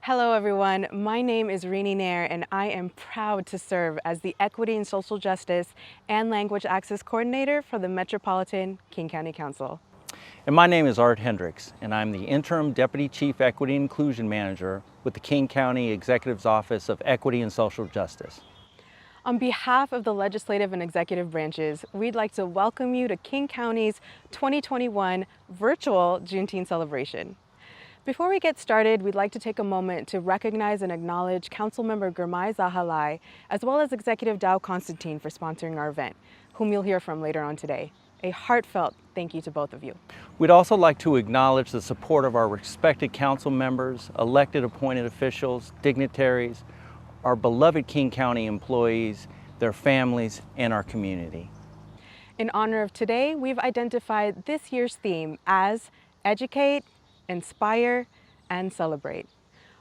Hello everyone, my name is Rini Nair and I am proud to serve as the Equity and Social Justice and Language Access Coordinator for the Metropolitan King County Council. And my name is Art Hendricks, and I'm the Interim Deputy Chief Equity and Inclusion Manager with the King County Executive's Office of Equity and Social Justice. On behalf of the legislative and executive branches, we'd like to welcome you to King County's 2021 virtual Juneteenth celebration. Before we get started, we'd like to take a moment to recognize and acknowledge Councilmember Gurmai Zahalai, as well as Executive Dow Constantine for sponsoring our event, whom you'll hear from later on today. A heartfelt thank you to both of you. We'd also like to acknowledge the support of our respected council members, elected appointed officials, dignitaries, our beloved King County employees, their families, and our community. In honor of today, we've identified this year's theme as Educate, Inspire, and Celebrate.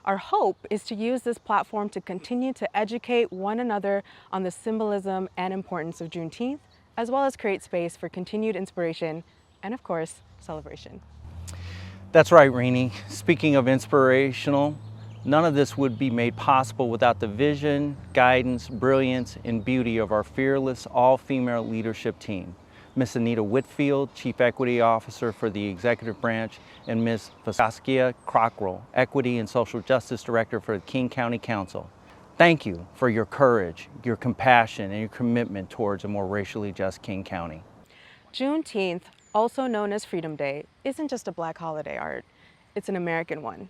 Our hope is to use this platform to continue to educate one another on the symbolism and importance of Juneteenth, as well as create space for continued inspiration and, of course, celebration. That's right, Rini. Speaking of inspirational, none of this would be made possible without the vision, guidance, brilliance, and beauty of our fearless all-female leadership team. Ms. Anita Whitfield, Chief Equity Officer for the Executive Branch, and Ms. Saskia Cockrell, Equity and Social Justice Director for the King County Council. Thank you for your courage, your compassion, and your commitment towards a more racially just King County. Juneteenth, also known as Freedom Day, isn't just a Black holiday, Art. It's an American one.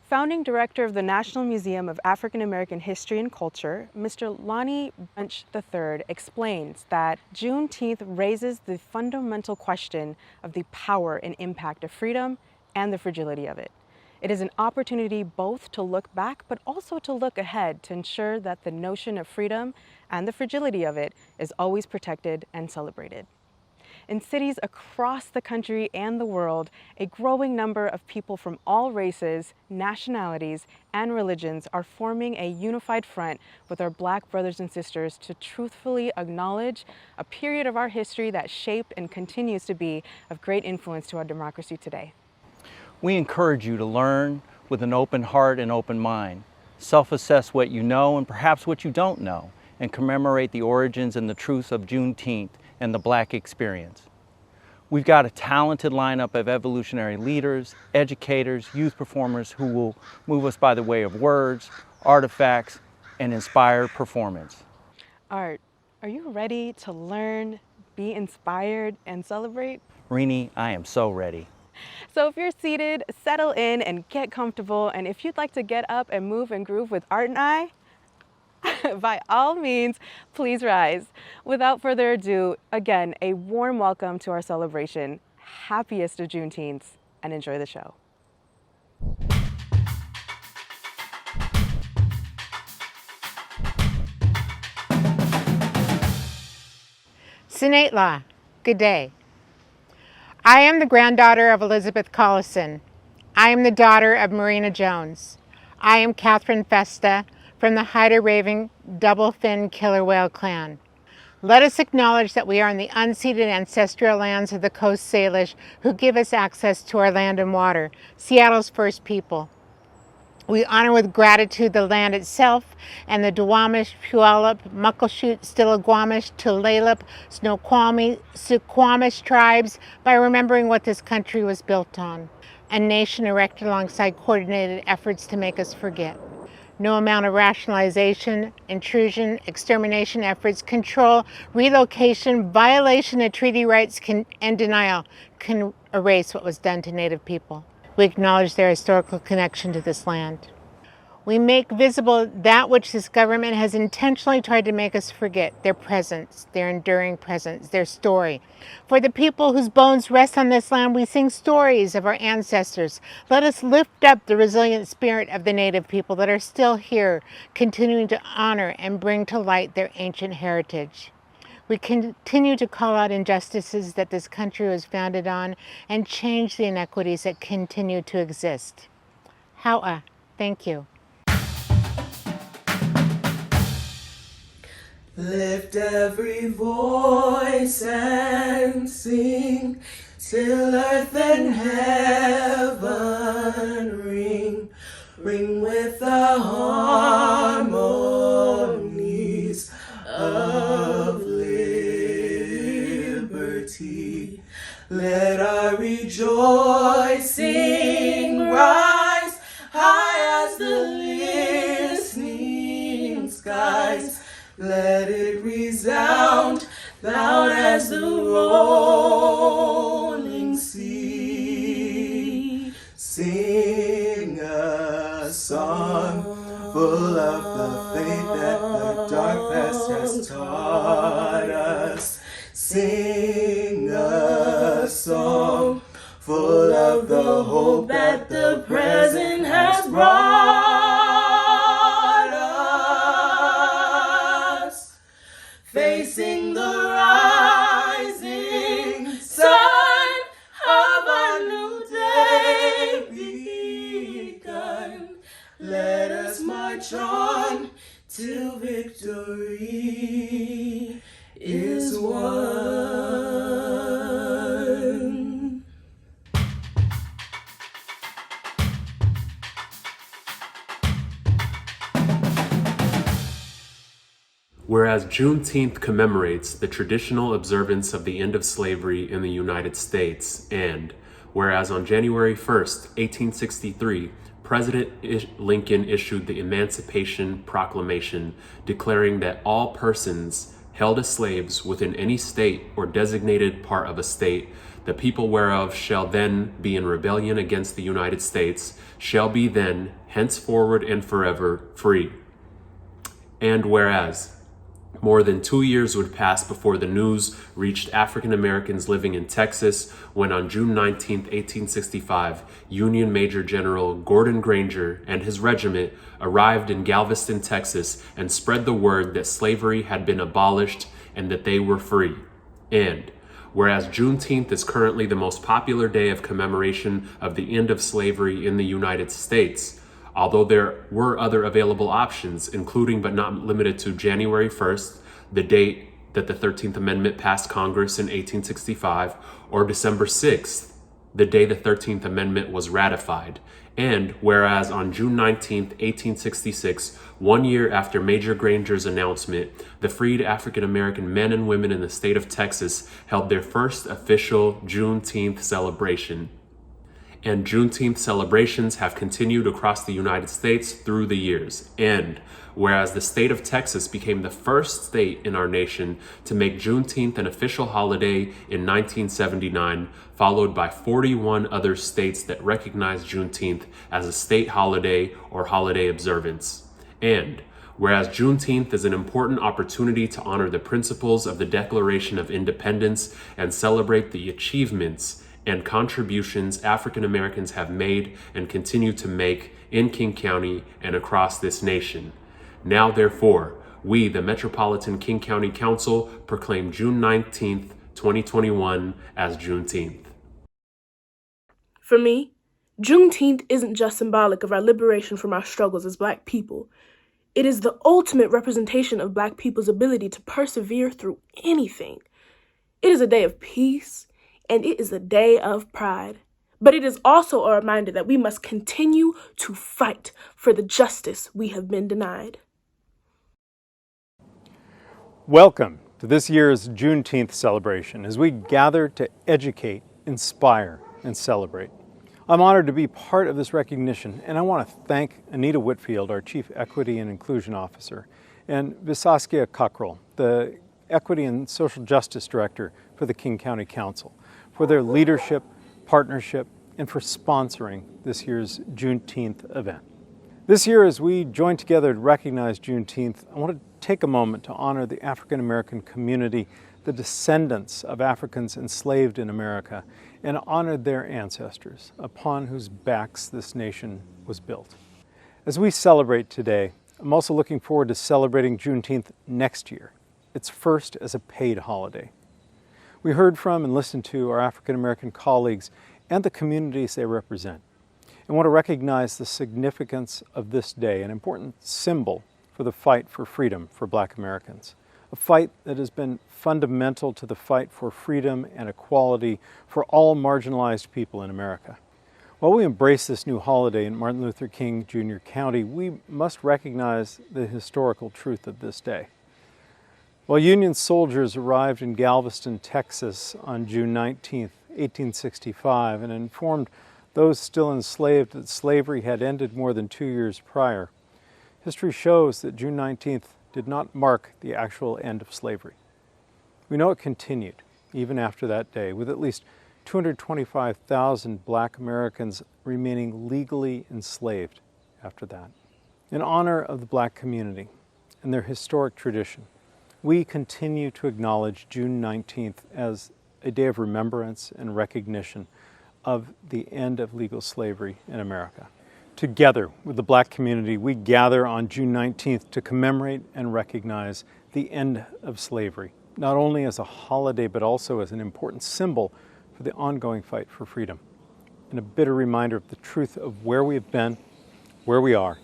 Founding Director of the National Museum of African American History and Culture, Mr. Lonnie Bunch III explains that Juneteenth raises the fundamental question of the power and impact of freedom and the fragility of it. It is an opportunity both to look back, but also to look ahead to ensure that the notion of freedom and the fragility of it is always protected and celebrated. In cities across the country and the world, a growing number of people from all races, nationalities, and religions are forming a unified front with our Black brothers and sisters to truthfully acknowledge a period of our history that shaped and continues to be of great influence to our democracy today. We encourage you to learn with an open heart and open mind, self-assess what you know and perhaps what you don't know, and commemorate the origins and the truths of Juneteenth and the Black experience. We've got a talented lineup of evolutionary leaders, educators, youth performers who will move us by the way of words, artifacts, and inspired performance. Art, are you ready to learn, be inspired, and celebrate? Rini, I am so ready. So if you're seated, settle in and get comfortable. And if you'd like to get up and move and groove with Art and I, by all means, please rise. Without further ado, again, a warm welcome to our celebration. Happiest of Juneteenths, and enjoy the show. Senate Law, good day. I am the granddaughter of Elizabeth Collison. I am the daughter of Marina Jones. I am Catherine Festa from the Haida-Raving double-fin killer whale clan. Let us acknowledge that we are on the unceded ancestral lands of the Coast Salish who give us access to our land and water, Seattle's first people. We honor with gratitude the land itself and the Duwamish, Puyallup, Muckleshoot, Stillaguamish, Tulalip, Snoqualmie, Suquamish tribes by remembering what this country was built on, a nation erected alongside coordinated efforts to make us forget. No amount of rationalization, intrusion, extermination efforts, control, relocation, violation of treaty rights and denial can erase what was done to Native people. We acknowledge their historical connection to this land. We make visible that which this government has intentionally tried to make us forget, their presence, their enduring presence, their story. For the people whose bones rest on this land, we sing stories of our ancestors. Let us lift up the resilient spirit of the Native people that are still here, continuing to honor and bring to light their ancient heritage. We continue to call out injustices that this country was founded on and change the inequities that continue to exist. Thank you. Lift every voice and sing till earth and heaven ring. ring with the harmonies of liberty. Let our rejoicing rise high as the listening skies. Let it resound loud as the rolling sea. Sing a song full of the faith that the dark past has taught us. Sing a song full of the hope that the present has brought us. Facing the rising sun of a new day begun. Let us march on till victory is won. Whereas Juneteenth commemorates the traditional observance of the end of slavery in the United States, and whereas on January 1st, 1863, President Lincoln issued the Emancipation Proclamation declaring that all persons held as slaves within any state or designated part of a state, the people whereof shall then be in rebellion against the United States, shall be then, henceforward and forever, free. And whereas more than 2 years would pass before the news reached African Americans living in Texas when on June 19, 1865, Union Major General Gordon Granger and his regiment arrived in Galveston, Texas, and spread the word that slavery had been abolished and that they were free. And whereas Juneteenth is currently the most popular day of commemoration of the end of slavery in the United States, although there were other available options, including but not limited to January 1st, the date that the 13th Amendment passed Congress in 1865, or December 6th, the day the 13th Amendment was ratified. And whereas on June 19th, 1866, 1 year after Major Granger's announcement, the freed African American men and women in the state of Texas held their first official Juneteenth celebration. And Juneteenth celebrations have continued across the United States through the years. And whereas the state of Texas became the first state in our nation to make Juneteenth an official holiday in 1979, followed by 41 other states that recognize Juneteenth as a state holiday or holiday observance. And whereas Juneteenth is an important opportunity to honor the principles of the Declaration of Independence and celebrate the achievements and contributions African Americans have made and continue to make in King County and across this nation. Now, therefore, we, the Metropolitan King County Council, proclaim June 19th, 2021 as Juneteenth. For me, Juneteenth isn't just symbolic of our liberation from our struggles as Black people. It is the ultimate representation of Black people's ability to persevere through anything. It is a day of peace, and it is a day of pride. But it is also a reminder that we must continue to fight for the justice we have been denied. Welcome to this year's Juneteenth celebration as we gather to educate, inspire, and celebrate. I'm honored to be part of this recognition, and I want to thank Anita Whitfield, our Chief Equity and Inclusion Officer, and Visaskia Cockrell, the Equity and Social Justice Director for the King County Council, for their leadership, partnership, and for sponsoring this year's Juneteenth event. This year, as we join together to recognize Juneteenth, I want to take a moment to honor the African American community, the descendants of Africans enslaved in America, and honor their ancestors, upon whose backs this nation was built. As we celebrate today, I'm also looking forward to celebrating Juneteenth next year, its first as a paid holiday. We heard from and listened to our African American colleagues and the communities they represent, and want to recognize the significance of this day, an important symbol for the fight for freedom for Black Americans, a fight that has been fundamental to the fight for freedom and equality for all marginalized people in America. While we embrace this new holiday in Martin Luther King Jr. County, we must recognize the historical truth of this day. While Union soldiers arrived in Galveston, Texas on June 19, 1865, and informed those still enslaved that slavery had ended more than 2 years prior, history shows that June 19th did not mark the actual end of slavery. We know it continued, even after that day, with at least 225,000 Black Americans remaining legally enslaved after that. In honor of the Black community and their historic tradition, we continue to acknowledge June 19th as a day of remembrance and recognition of the end of legal slavery in America. Together with the Black community, we gather on June 19th to commemorate and recognize the end of slavery, not only as a holiday, but also as an important symbol for the ongoing fight for freedom, and a bitter reminder of the truth of where we have been, where we are,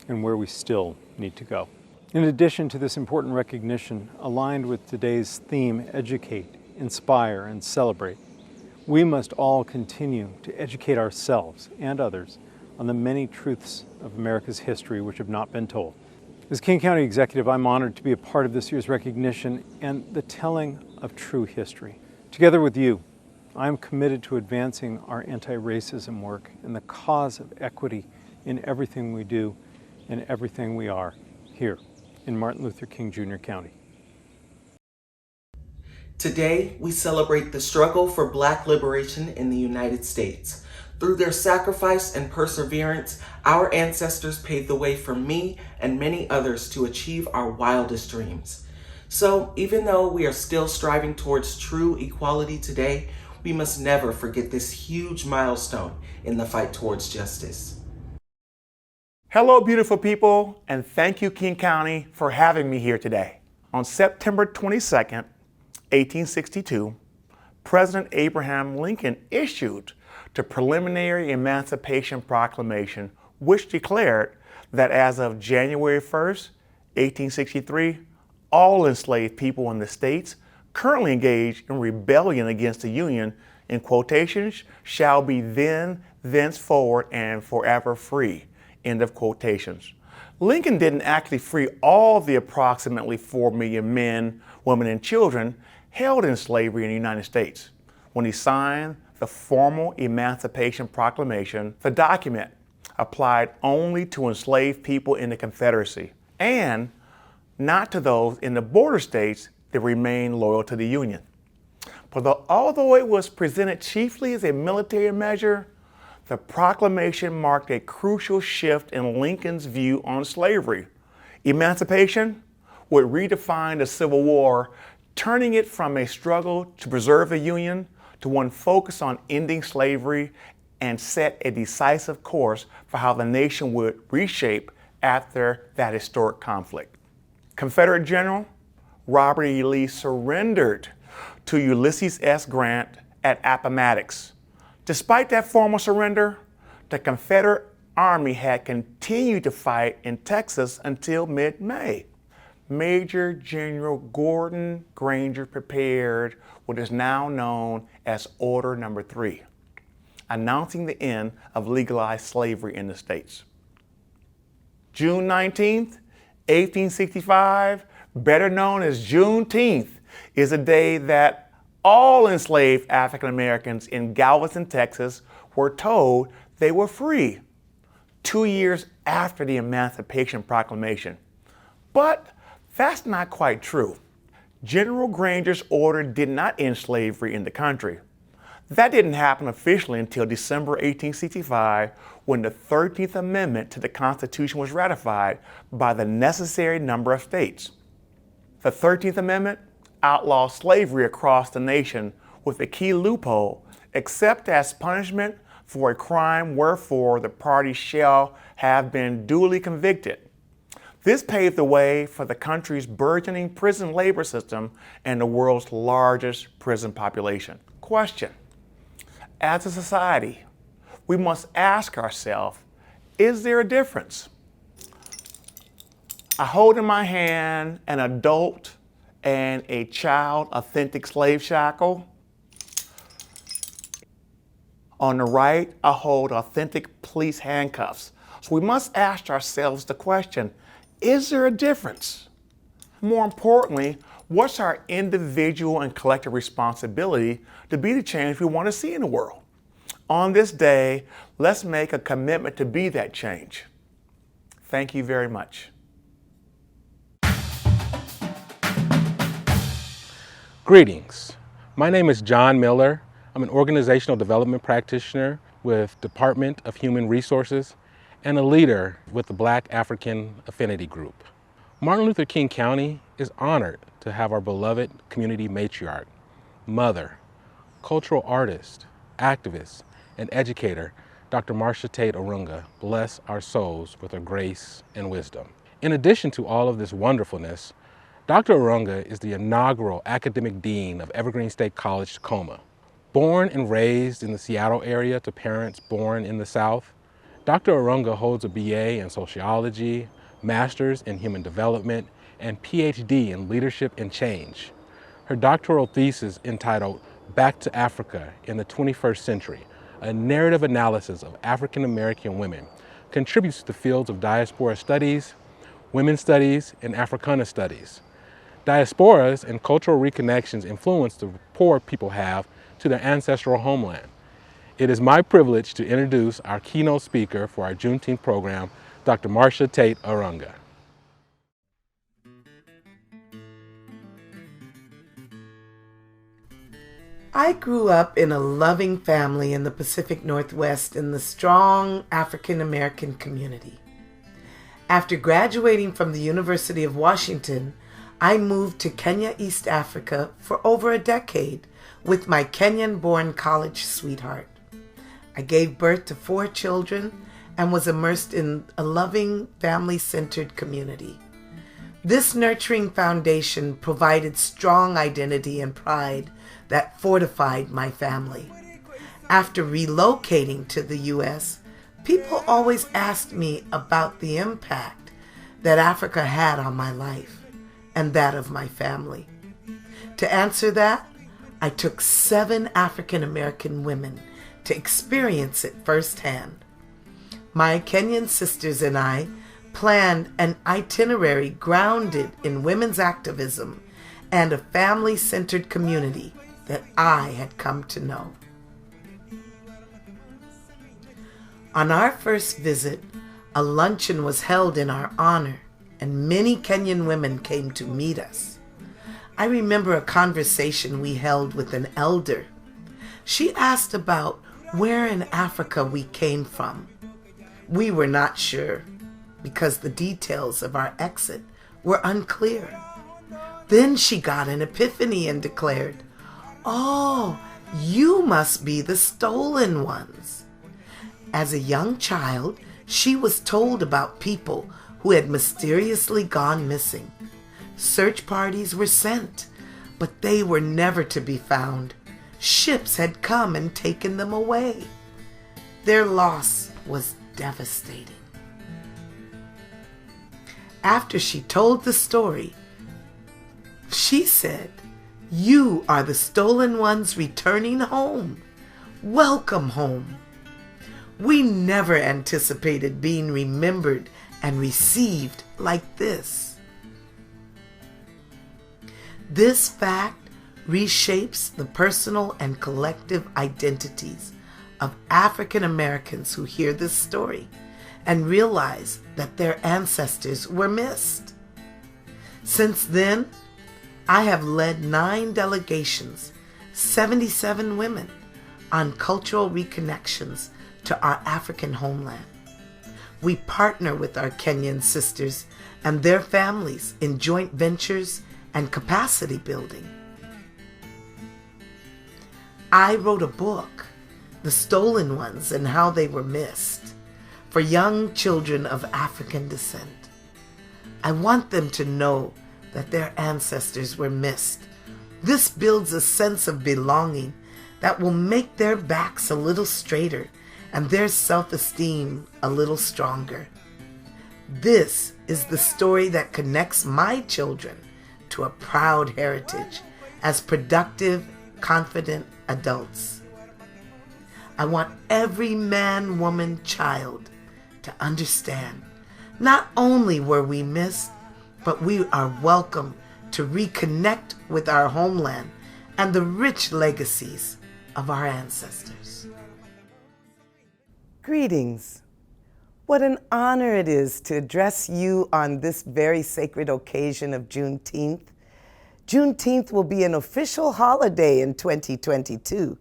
and where we still need to go. In addition to this important recognition, aligned with today's theme, educate, inspire, and celebrate, we must all continue to educate ourselves and others on the many truths of America's history which have not been told. As King County Executive, I'm honored to be a part of this year's recognition and the telling of true history. Together with you, I am committed to advancing our anti-racism work and the cause of equity in everything we do and everything we are here in Martin Luther King Jr. County. Today, we celebrate the struggle for Black liberation in the United States. Through their sacrifice and perseverance, our ancestors paved the way for me and many others to achieve our wildest dreams. So, even though we are still striving towards true equality today, we must never forget this huge milestone in the fight towards justice. Hello, beautiful people, and thank you, King County, for having me here today. On September 22nd, 1862, President Abraham Lincoln issued the preliminary Emancipation Proclamation, which declared that as of January 1st, 1863, all enslaved people in the states currently engaged in rebellion against the Union, in quotations, shall be thenceforward, and forever free, end of quotations. Lincoln didn't actually free all the approximately 4 million men, women, and children held in slavery in the United States. When he signed the formal Emancipation Proclamation, the document applied only to enslaved people in the Confederacy and not to those in the border states that remained loyal to the Union. But although it was presented chiefly as a military measure, the proclamation marked a crucial shift in Lincoln's view on slavery. Emancipation would redefine the Civil War, turning it from a struggle to preserve the Union to one focused on ending slavery, and set a decisive course for how the nation would reshape after that historic conflict. Confederate General Robert E. Lee surrendered to Ulysses S. Grant at Appomattox. Despite that formal surrender, the Confederate Army had continued to fight in Texas until mid-May. Major General Gordon Granger prepared what is now known as Order Number 3, announcing the end of legalized slavery in the states. June 19th, 1865, better known as Juneteenth, is a day that all enslaved African Americans in Galveston, Texas were told they were free 2 years after the Emancipation Proclamation. But that's not quite true. General Granger's order did not end slavery in the country. That didn't happen officially until December 1865, when the 13th Amendment to the Constitution was ratified by the necessary number of states. The 13th Amendment outlawed slavery across the nation with a key loophole: except as punishment for a crime wherefore the party shall have been duly convicted. This paved the way for the country's burgeoning prison labor system and the world's largest prison population. Question: as a society, we must ask ourselves, is there a difference? I hold in my hand an adult and a child authentic slave shackle. On the right, I hold authentic police handcuffs. So we must ask ourselves the question, is there a difference? More importantly, what's our individual and collective responsibility to be the change we want to see in the world? On this day, let's make a commitment to be that change. Thank you very much. Greetings. My name is John Miller. I'm an organizational development practitioner with Department of Human Resources and a leader with the Black African Affinity Group. Martin Luther King County is honored to have our beloved community matriarch, mother, cultural artist, activist, and educator, Dr. Marcia Tate Arunga, bless our souls with her grace and wisdom. In addition to all of this wonderfulness, Dr. Orunga is the inaugural academic dean of Evergreen State College, Tacoma. Born and raised in the Seattle area to parents born in the South, Dr. Orunga holds a BA in sociology, master's in human development, and PhD in leadership and change. Her doctoral thesis entitled Back to Africa in the 21st Century, a narrative analysis of African American women, contributes to the fields of diaspora studies, women's studies, and Africana studies. Diasporas and cultural reconnections influence the rapport people have to their ancestral homeland. It is my privilege to introduce our keynote speaker for our Juneteenth program, Dr. Marcia Tate Arunga. I grew up in a loving family in the Pacific Northwest in the strong African American community. After graduating from the University of Washington, I moved to Kenya, East Africa for over a decade with my Kenyan-born college sweetheart. I gave birth to 4 children and was immersed in a loving, family-centered community. This nurturing foundation provided strong identity and pride that fortified my family. After relocating to the U.S., people always asked me about the impact that Africa had on my life and that of my family. To answer that, I took 7 African American women to experience it firsthand. My Kenyan sisters and I planned an itinerary grounded in women's activism and a family-centered community that I had come to know. On our first visit, a luncheon was held in our honor, and many Kenyan women came to meet us. I remember a conversation we held with an elder. She asked about where in Africa we came from. We were not sure because the details of our exit were unclear. Then she got an epiphany and declared, "Oh, you must be the stolen ones." As a young child, she was told about people who had mysteriously gone missing. Search parties were sent, but they were never to be found. Ships had come and taken them away. Their loss was devastating. After she told the story, she said, "You are the stolen ones returning home. Welcome home." We never anticipated being remembered and received like this. This fact reshapes the personal and collective identities of African Americans who hear this story and realize that their ancestors were missed. Since then, I have led 9 delegations, 77 women, on cultural reconnections to our African homeland. We partner with our Kenyan sisters and their families in joint ventures and capacity building. I wrote a book, The Stolen Ones and How They Were Missed, for young children of African descent. I want them to know that their ancestors were missed. This builds a sense of belonging that will make their backs a little straighter and their self-esteem a little stronger. This is the story that connects my children to a proud heritage as productive, confident adults. I want every man, woman, child to understand not only were we missed, but we are welcome to reconnect with our homeland and the rich legacies of our ancestors. Greetings. What an honor it is to address you on this very sacred occasion of Juneteenth. Juneteenth will be an official holiday in 2022.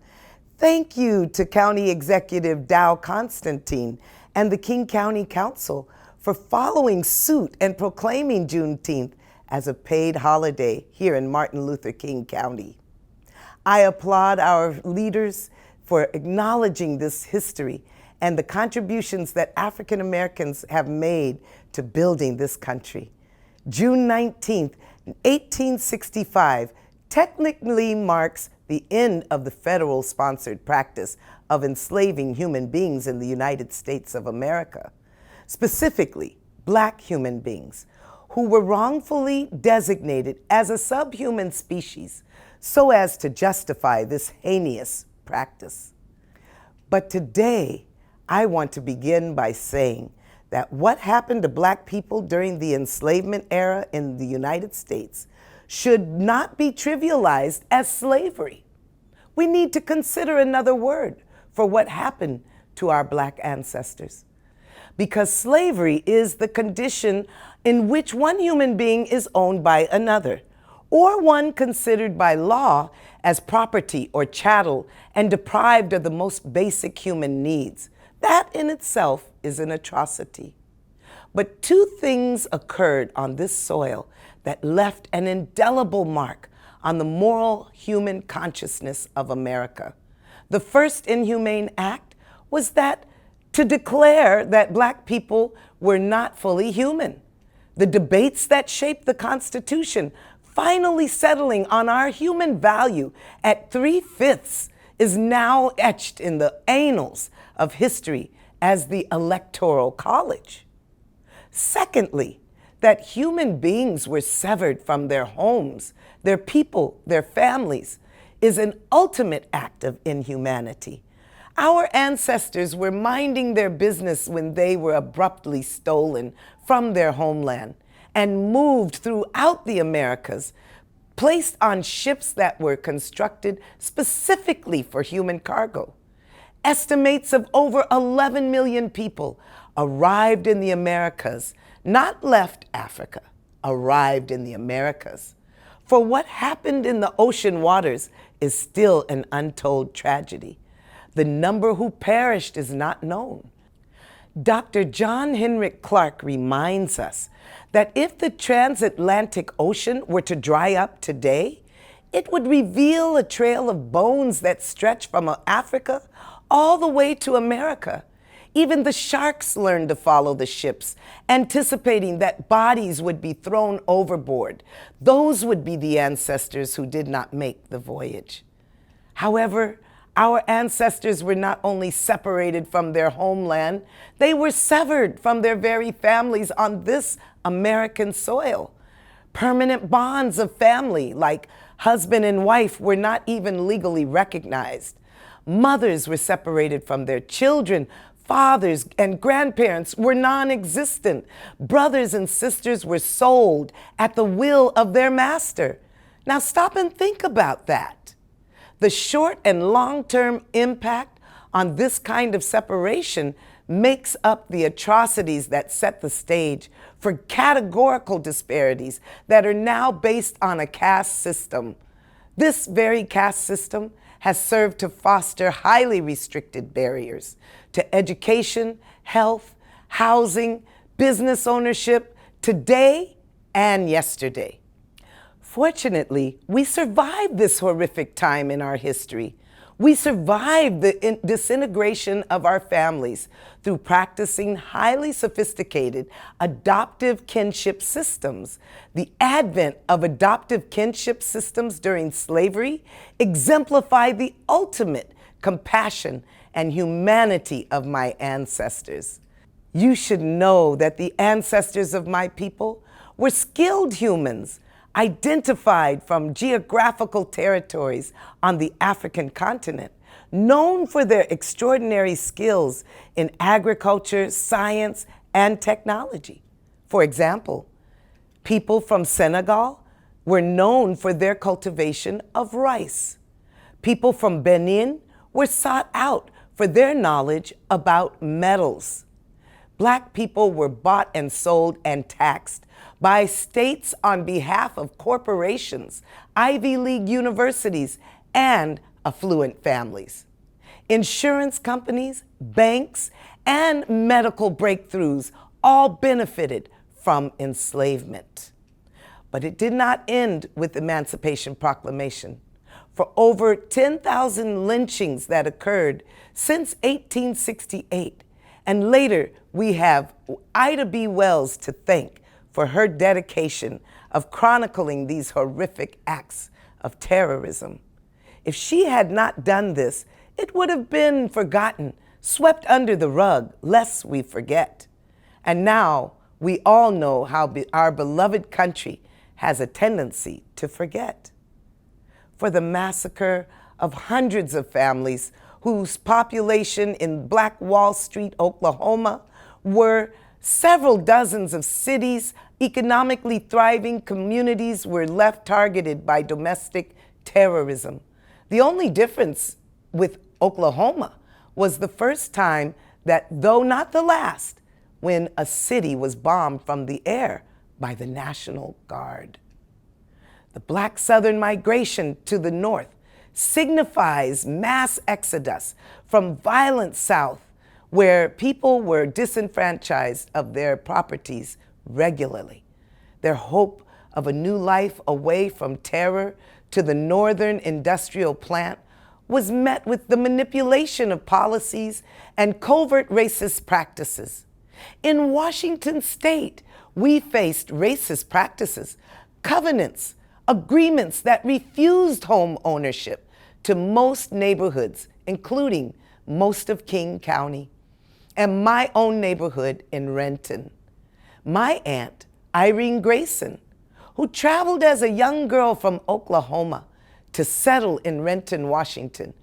Thank you to County Executive Dow Constantine and the King County Council for following suit and proclaiming Juneteenth as a paid holiday here in Martin Luther King County. I applaud our leaders for acknowledging this history and the contributions that African Americans have made to building this country. June 19th, 1865, technically marks the end of the federal-sponsored practice of enslaving human beings in the United States of America, specifically Black human beings, who were wrongfully designated as a subhuman species so as to justify this heinous practice. But today, I want to begin by saying that what happened to Black people during the enslavement era in the United States should not be trivialized as slavery. We need to consider another word for what happened to our Black ancestors. Because slavery is the condition in which one human being is owned by another, or one considered by law as property or chattel and deprived of the most basic human needs. That in itself is an atrocity. But two things occurred on this soil that left an indelible mark on the moral human consciousness of America. The first inhumane act was that to declare that Black people were not fully human. The debates that shaped the Constitution finally settling on our human value at 3/5 is now etched in the annals of history as the Electoral College. Secondly, that human beings were severed from their homes, their people, their families, is an ultimate act of inhumanity. Our ancestors were minding their business when they were abruptly stolen from their homeland and moved throughout the Americas, placed on ships that were constructed specifically for human cargo. Estimates of over 11 million people arrived in the Americas, not left Africa, arrived in the Americas. For what happened in the ocean waters is still an untold tragedy. The number who perished is not known. Dr. John Henrik Clarke reminds us that if the transatlantic ocean were to dry up today, it would reveal a trail of bones that stretch from Africa all the way to America. Even the sharks learned to follow the ships, anticipating that bodies would be thrown overboard. Those would be the ancestors who did not make the voyage. However, our ancestors were not only separated from their homeland, they were severed from their very families on this American soil. Permanent bonds of family, like husband and wife, were not even legally recognized. Mothers were separated from their children. Fathers and grandparents were non-existent. Brothers and sisters were sold at the will of their master. Now stop and think about that. The short and long-term impact on this kind of separation makes up the atrocities that set the stage for categorical disparities that are now based on a caste system. This very caste system has served to foster highly restricted barriers to education, health, housing, business ownership, today and yesterday. Fortunately, we survived this horrific time in our history. We survived the disintegration of our families through practicing highly sophisticated adoptive kinship systems. The advent of adoptive kinship systems during slavery exemplified the ultimate compassion and humanity of my ancestors. You should know that the ancestors of my people were skilled humans, identified from geographical territories on the African continent, known for their extraordinary skills in agriculture, science, and technology. For example, people from Senegal were known for their cultivation of rice. People from Benin were sought out for their knowledge about metals. Black people were bought and sold and taxed by states on behalf of corporations, Ivy League universities, and affluent families. Insurance companies, banks, and medical breakthroughs all benefited from enslavement. But it did not end with the Emancipation Proclamation. For over 10,000 lynchings that occurred since 1868, and later we have Ida B. Wells to thank for her dedication of chronicling these horrific acts of terrorism. If she had not done this, it would have been forgotten, swept under the rug, lest we forget. And now we all know how our beloved country has a tendency to forget. For the massacre of hundreds of families whose population in Black Wall Street, Oklahoma, were several dozens of cities, economically thriving communities were left targeted by domestic terrorism. The only difference with Oklahoma was the first time that, though not the last, when a city was bombed from the air by the National Guard. The Black Southern migration to the north signifies mass exodus from violent South, where people were disenfranchised of their properties regularly. Their hope of a new life away from terror to the northern industrial plant was met with the manipulation of policies and covert racist practices. In Washington state, we faced racist practices, covenants, agreements that refused home ownership to most neighborhoods, including most of King County, and my own neighborhood in Renton. My aunt, Irene Grayson, who traveled as a young girl from Oklahoma to settle in Renton, Washington,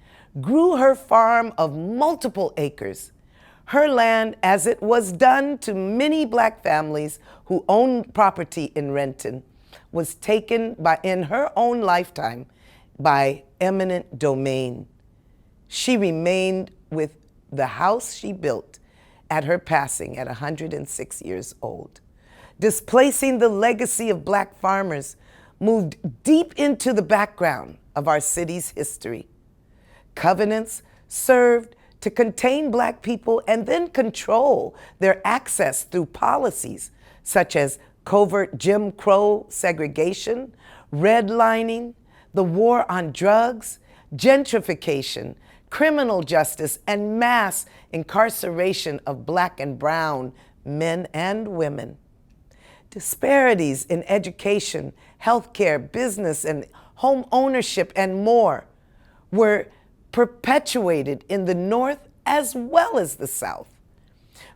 grew her farm of multiple acres. Her land, as it was done to many Black families who owned property in Renton, was taken in her own lifetime by eminent domain. She remained with the house she built at her passing at 106 years old. Displacing the legacy of Black farmers moved deep into the background of our city's history. Covenants served to contain Black people and then control their access through policies such as covert Jim Crow segregation, redlining, the war on drugs, gentrification, criminal justice, and mass incarceration of Black and brown men and women. Disparities in education, healthcare, business, and home ownership, and more were perpetuated in the North as well as the South.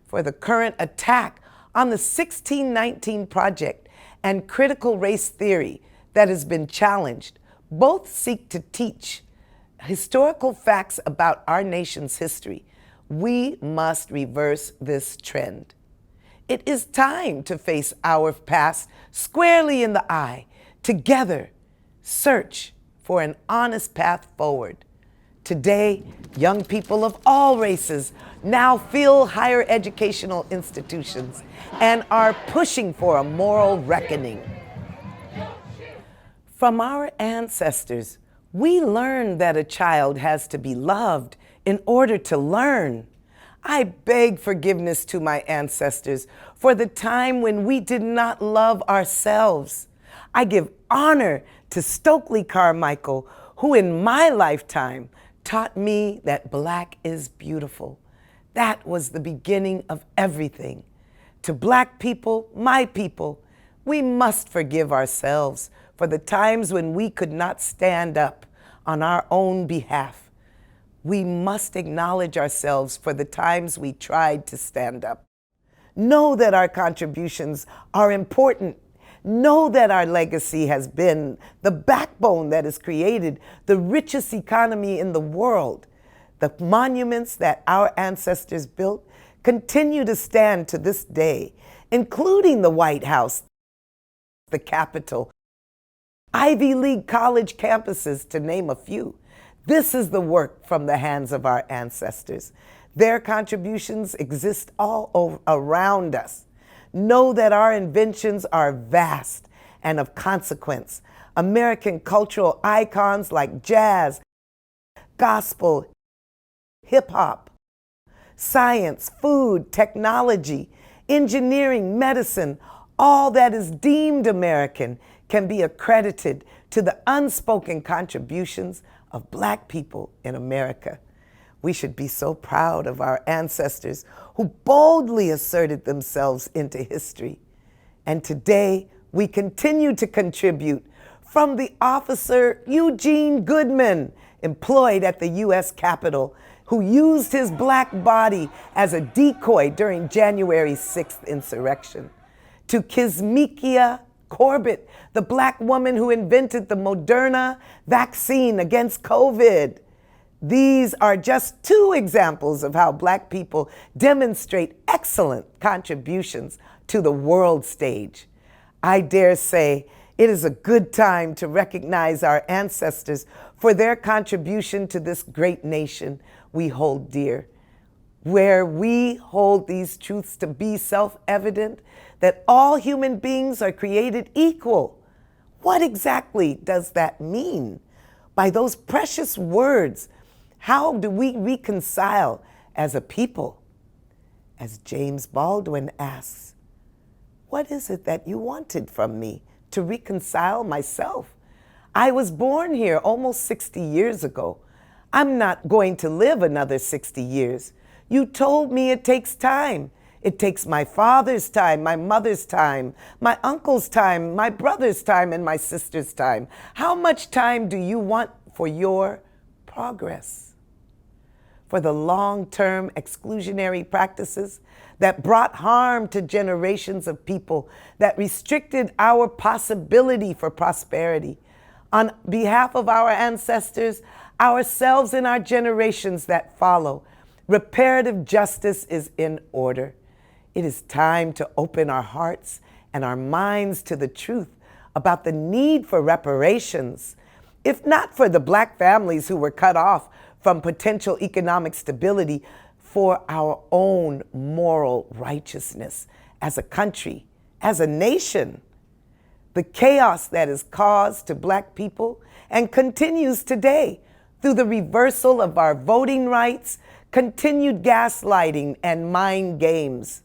For the current attack on the 1619 Project and critical race theory that has been challenged, both seek to teach historical facts about our nation's history. We must reverse this trend. It is time to face our past squarely in the eye, together search for an honest path forward. Today, young people of all races now fill higher educational institutions and are pushing for a moral reckoning. From our ancestors, we learned that a child has to be loved in order to learn. I beg forgiveness to my ancestors for the time when we did not love ourselves. I give honor to Stokely Carmichael, who in my lifetime taught me that Black is beautiful. That was the beginning of everything. To Black people, my people, we must forgive ourselves for the times when we could not stand up on our own behalf. We must acknowledge ourselves for the times we tried to stand up. Know that our contributions are important. Know that our legacy has been the backbone that has created the richest economy in the world. The monuments that our ancestors built continue to stand to this day, including the White House, the Capitol, Ivy League college campuses, to name a few. This is the work from the hands of our ancestors. Their contributions exist all around us. Know that our inventions are vast and of consequence. American cultural icons like jazz, gospel, hip-hop, science, food, technology, engineering, medicine, all that is deemed American can be accredited to the unspoken contributions of Black people in America. We should be so proud of our ancestors who boldly asserted themselves into history. And today, we continue to contribute, from the officer Eugene Goodman, employed at the U.S. Capitol, who used his Black body as a decoy during January 6th insurrection, to Kizzmekia Corbett, the Black woman who invented the Moderna vaccine against COVID. These are just two examples of how Black people demonstrate excellent contributions to the world stage. I dare say it is a good time to recognize our ancestors for their contribution to this great nation we hold dear, where we hold these truths to be self-evident, that all human beings are created equal. What exactly does that mean? By those precious words, how do we reconcile as a people? As James Baldwin asks, what is it that you wanted from me to reconcile myself? I was born here almost 60 years ago. I'm not going to live another 60 years. You told me it takes time. It takes my father's time, my mother's time, my uncle's time, my brother's time, and my sister's time. How much time do you want for your progress? For the long-term exclusionary practices that brought harm to generations of people, that restricted our possibility for prosperity. On behalf of our ancestors, ourselves, and our generations that follow, reparative justice is in order. It is time to open our hearts and our minds to the truth about the need for reparations, if not for the Black families who were cut off from potential economic stability, for our own moral righteousness as a country, as a nation. The chaos that is caused to Black people and continues today through the reversal of our voting rights, continued gaslighting, and mind games.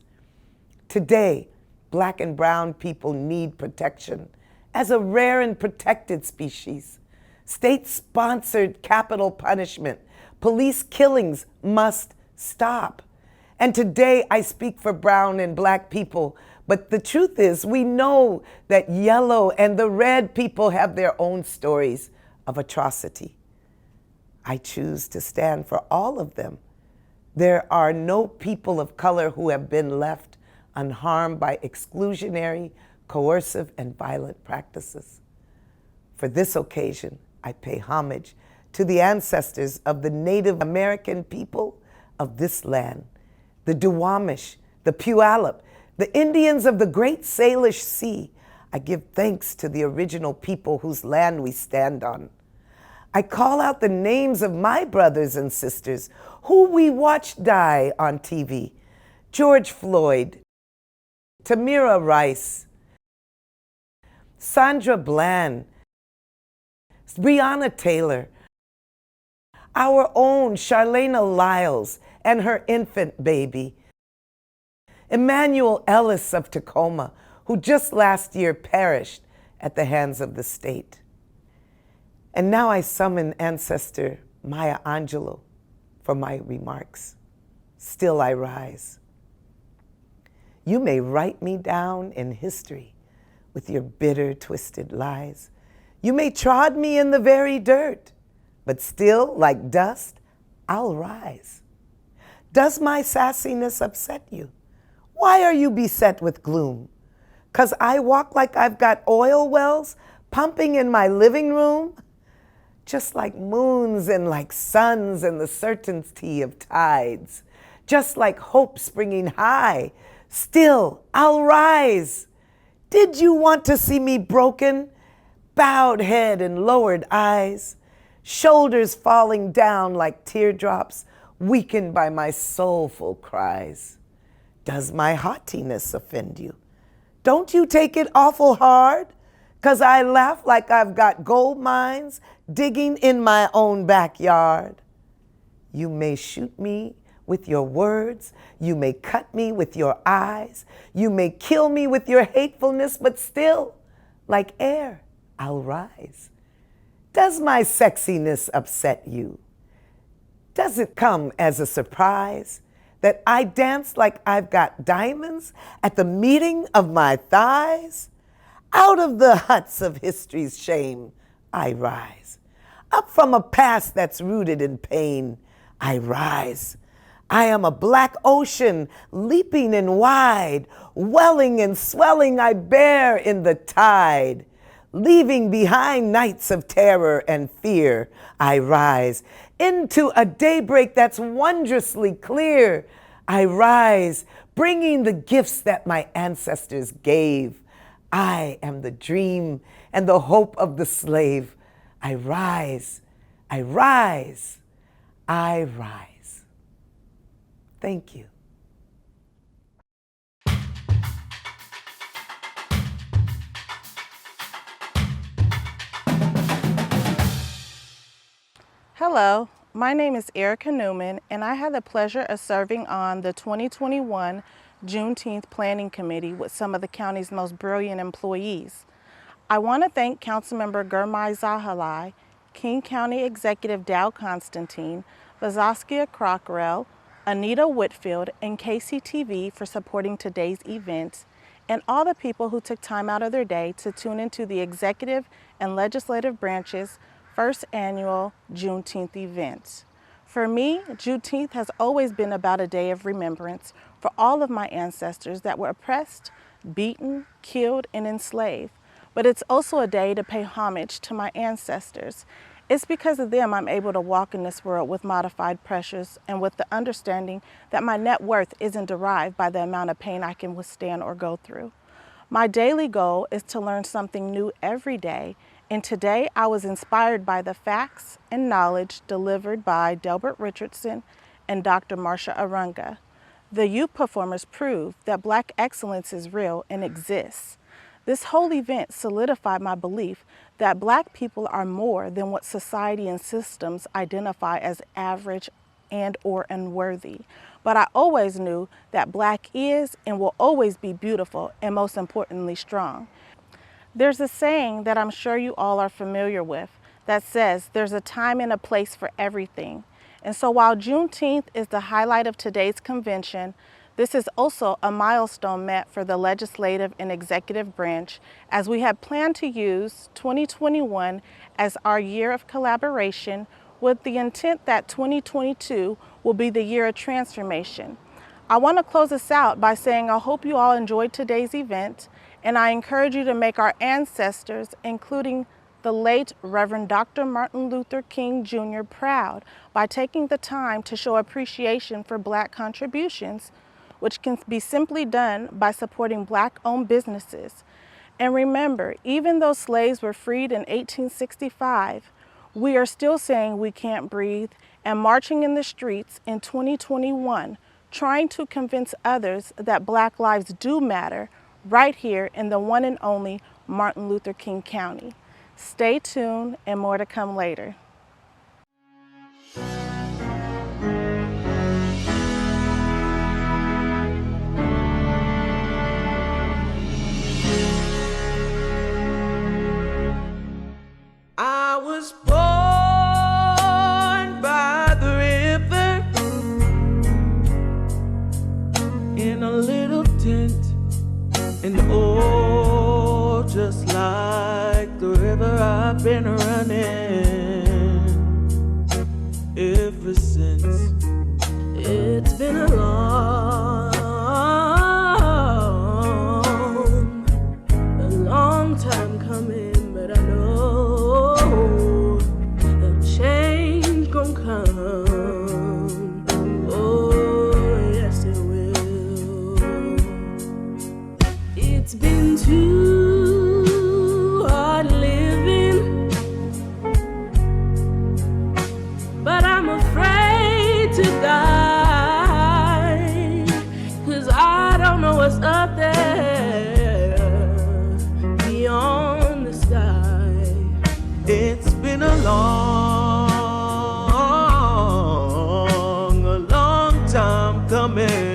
Today, Black and brown people need protection as a rare and protected species. State-sponsored capital punishment, police killings must stop. And today I speak for brown and Black people, but the truth is we know that yellow and the red people have their own stories of atrocity. I choose to stand for all of them. There are no people of color who have been left unharmed by exclusionary, coercive, and violent practices. For this occasion, I pay homage to the ancestors of the Native American people of this land, the Duwamish, the Puyallup, the Indians of the Great Salish Sea. I give thanks to the original people whose land we stand on. I call out the names of my brothers and sisters who we watched die on TV. George Floyd, Tamira Rice, Sandra Bland, Breonna Taylor, our own Charlena Lyles and her infant baby, Emmanuel Ellis of Tacoma, who just last year perished at the hands of the state. And now I summon ancestor Maya Angelou for my remarks. Still I rise. You may write me down in history with your bitter, twisted lies. You may trod me in the very dirt, but still, like dust, I'll rise. Does my sassiness upset you? Why are you beset with gloom? 'Cause I walk like I've got oil wells pumping in my living room? just like moons and like suns and the certainty of tides, just like hope springing high, still I'll rise. Did you want to see me broken? Bowed head and lowered eyes, shoulders falling down like teardrops, weakened by my soulful cries. Does my haughtiness offend you? Don't you take it awful hard? 'Cause I laugh like I've got gold mines digging in my own backyard. You may shoot me with your words, you may cut me with your eyes, you may kill me with your hatefulness, but still, like air, I'll rise. Does my sexiness upset you? Does it come as a surprise that I dance like I've got diamonds at the meeting of my thighs? Out of the huts of history's shame, I rise. Up from a past that's rooted in pain, I rise. I am a black ocean, leaping and wide, welling and swelling I bear in the tide. Leaving behind nights of terror and fear, I rise. Into a daybreak that's wondrously clear, I rise, bringing the gifts that my ancestors gave. I am the dream and the hope of the slave. I rise, I rise, I rise. Thank you. Hello, my name is Erica Newman, and I had the pleasure of serving on the 2021 Juneteenth Planning Committee with some of the county's most brilliant employees. I want to thank Councilmember Gurmai Zahalai, King County Executive Dow Constantine, Vazaskia Crockrell, Anita Whitfield, and KCTV for supporting today's event, and all the people who took time out of their day to tune into the executive and legislative branches' first annual Juneteenth event. For me, Juneteenth has always been about a day of remembrance for all of my ancestors that were oppressed, beaten, killed, and enslaved. But it's also a day to pay homage to my ancestors. It's because of them I'm able to walk in this world with modified pressures and with the understanding that my net worth isn't derived by the amount of pain I can withstand or go through. My daily goal is to learn something new every day, and today I was inspired by the facts and knowledge delivered by Delbert Richardson and Dr. Marcia Arunga. The youth performers proved that Black excellence is real and exists. This whole event solidified my belief that Black people are more than what society and systems identify as average and or unworthy. But I always knew that Black is and will always be beautiful and most importantly strong. There's a saying that I'm sure you all are familiar with that says there's a time and a place for everything. And so while Juneteenth is the highlight of today's convention, this is also a milestone met for the legislative and executive branch, as we have planned to use 2021 as our year of collaboration with the intent that 2022 will be the year of transformation. I want to close this out by saying I hope you all enjoyed today's event, and I encourage you to make our ancestors, including the late Reverend Dr. Martin Luther King Jr., proud by taking the time to show appreciation for Black contributions, which can be simply done by supporting Black-owned businesses. And remember, even though slaves were freed in 1865, we are still saying we can't breathe and marching in the streets in 2021, trying to convince others that Black lives do matter right here in the one and only Martin Luther King County. Stay tuned, and more to come later. I was born by the river in a little tent, and oh, just like the river I've been running ever since. It's been a long time coming, but I know time coming.